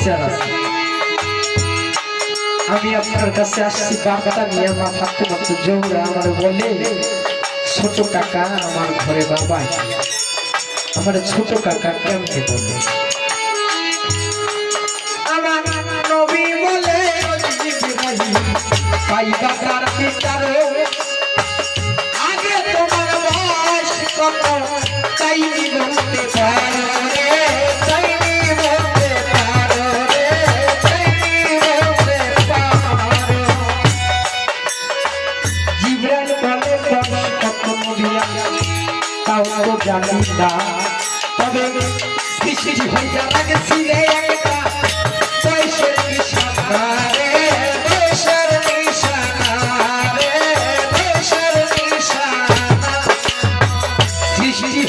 বিচার আছে। আমি আপনার কাছে আসছি বার্তা নিয়ে, মাথা তোমাকে জৌরা আমার বলে ছোট কাকা আমার ঘরে বাবা, আমার ছোট কাকা কেমনে বলে আমার নবী বলে পাইবা তার বিচার আগে তোমার বয়স কত তাই বলতে পারো রে, তাই বলতে পারো রে, তাই বলতে পারো। জিবরাইল বলে বয়স কত নবিয়া তাও তো জানি না, তবে সৃষ্টি হইয়া লাগছিলে একটা বয়সের নিশানা রে, বয়সের নিশানা রে, বয়সের নিশানা। সৃষ্টি